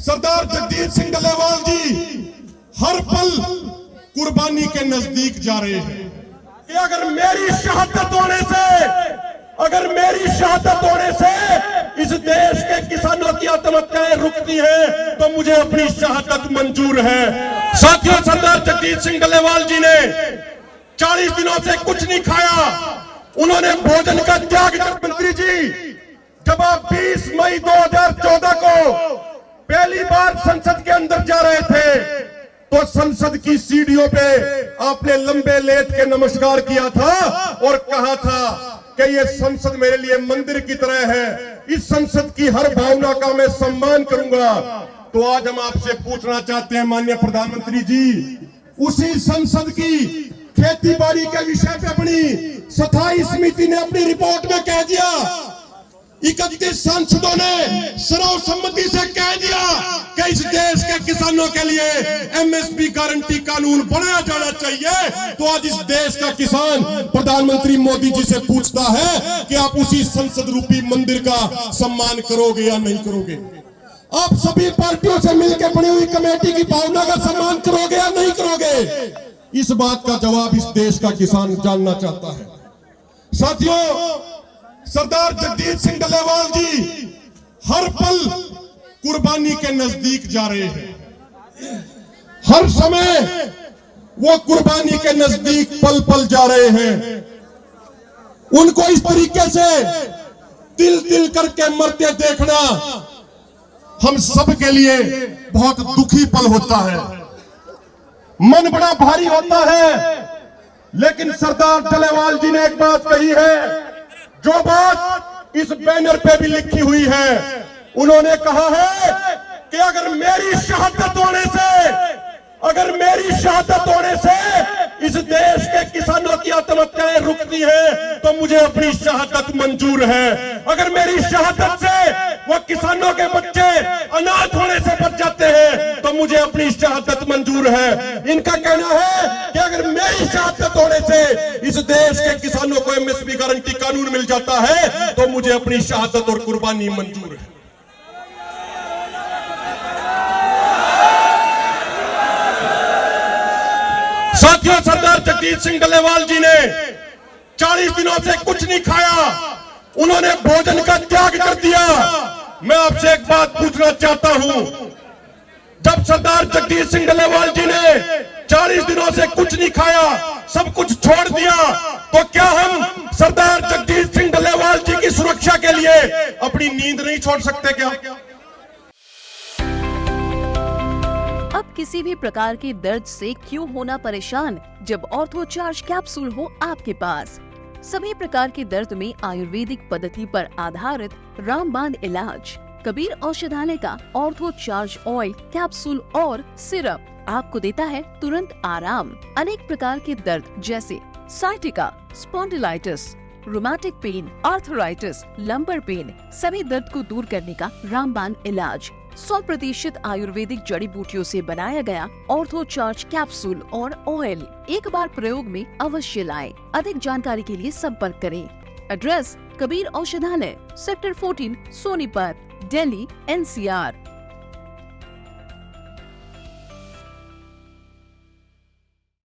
सरदार जगजीत सिंह डल्लेवाल जी हर पल कुर्बानी के नजदीक जा रहे हैं कि अगर मेरी शहादत होने से इस देश के किसानों की आत्महत्याएं रुकती हैं तो मुझे अपनी शहादत मंजूर है। साथियों, सरदार जगजीत सिंह डल्लेवाल जी ने 40 दिनों से कुछ नहीं खाया। उन्होंने भोजन का त्याग कर, मंत्री जी, जब आप 20 मई 2014 को पहली बार संसद के अंदर जा रहे थे तो संसद की सीढ़ियों पे आपने लंबे लेट के नमस्कार किया था और कहा था कि ये संसद मेरे लिए मंदिर की तरह है, इस संसद की हर भावना का मैं सम्मान करूंगा। तो आज हम आपसे पूछना चाहते हैं माननीय प्रधानमंत्री जी, उसी संसद की खेती बाड़ी के विषय पे अपनी स्थायी समिति ने अपनी रिपोर्ट में कह दिया, 31 सांसदों ने सर्वसम्मति से कह दिया कि इस देश के किसानों के लिए एमएसपी गारंटी कानून बनाया जाना चाहिए। तो आज इस देश का किसान प्रधानमंत्री मोदी जी से पूछता है कि आप उसी संसद रूपी मंदिर का सम्मान करोगे या नहीं करोगे? आप सभी पार्टियों से मिलकर बनी हुई कमेटी की भावना का सम्मान करोगे या नहीं करोगे? इस बात का जवाब इस देश का किसान जानना चाहता है। साथियों, सरदार जगजीत सिंह डल्लेवाल जी हर पल कुर्बानी के नजदीक जा रहे हैं। हर समय वो कुर्बानी के नजदीक पल पल जा रहे हैं। उनको इस तरीके से तिल तिल करके मरते देखना हम सब के लिए बहुत दुखी पल होता है, मन बड़ा भारी होता है। लेकिन सरदार डल्लेवाल जी ने एक बात कही है, जो बात इस बैनर पे भी लिखी हुई है। उन्होंने कहा है कि अगर मेरी शहादत होने से इस देश के किसानों की आत्महत्याएं रुकती हैं तो मुझे अपनी शहादत मंजूर है। अगर मेरी शहादत से वो किसानों के बच्चे अनाथ होने से बच जाते हैं तो मुझे अपनी शहादत मंजूर है। इनका कहना है कि अगर मेरी शहादत होने से इस देश के किसानों को एमएसपी गारंटी कानून मिल जाता है तो मुझे अपनी शहादत और कुर्बानी मंजूर है। साथियों, सरदार जगजीत सिंह डल्लेवाल जी ने 40 दिनों से कुछ नहीं खाया। उन्होंने भोजन का त्याग कर दिया। मैं आपसे एक बात पूछना चाहता हूं, जब सरदार जगजीत सिंह डल्लेवाल जी ने 40 दिनों से कुछ नहीं खाया, सब कुछ छोड़ दिया, तो क्या हम सरदार जगजीत सिंह डल्लेवाल जी की सुरक्षा के लिए अपनी नींद नहीं छोड़ सकते क्या? अब किसी भी प्रकार के दर्द से क्यों होना परेशान, जब ऑर्थो चार्ज कैप्सूल हो आपके पास। सभी प्रकार के दर्द में आयुर्वेदिक पद्धति पर आधारित रामबाण इलाज। कबीर औषधालय का ऑर्थो चार्ज ऑयल, कैप्सूल और सिरप आपको देता है तुरंत आराम। अनेक प्रकार के दर्द जैसे sciatica, spondylitis, rheumatic pain, arthritis, lumbar pain, सभी दर्द को दूर करने का रामबाण इलाज 100% आयुर्वेदिक जड़ी बूटियों से बनाया गया ऑर्थो चार्ज कैप्सूल और ऑयल एक बार प्रयोग में अवश्य लाएं। अधिक जानकारी के लिए संपर्क करें। एड्रेस: कबीर औषधालय, सेक्टर 14, सोनीपत, दिल्ली, NCR।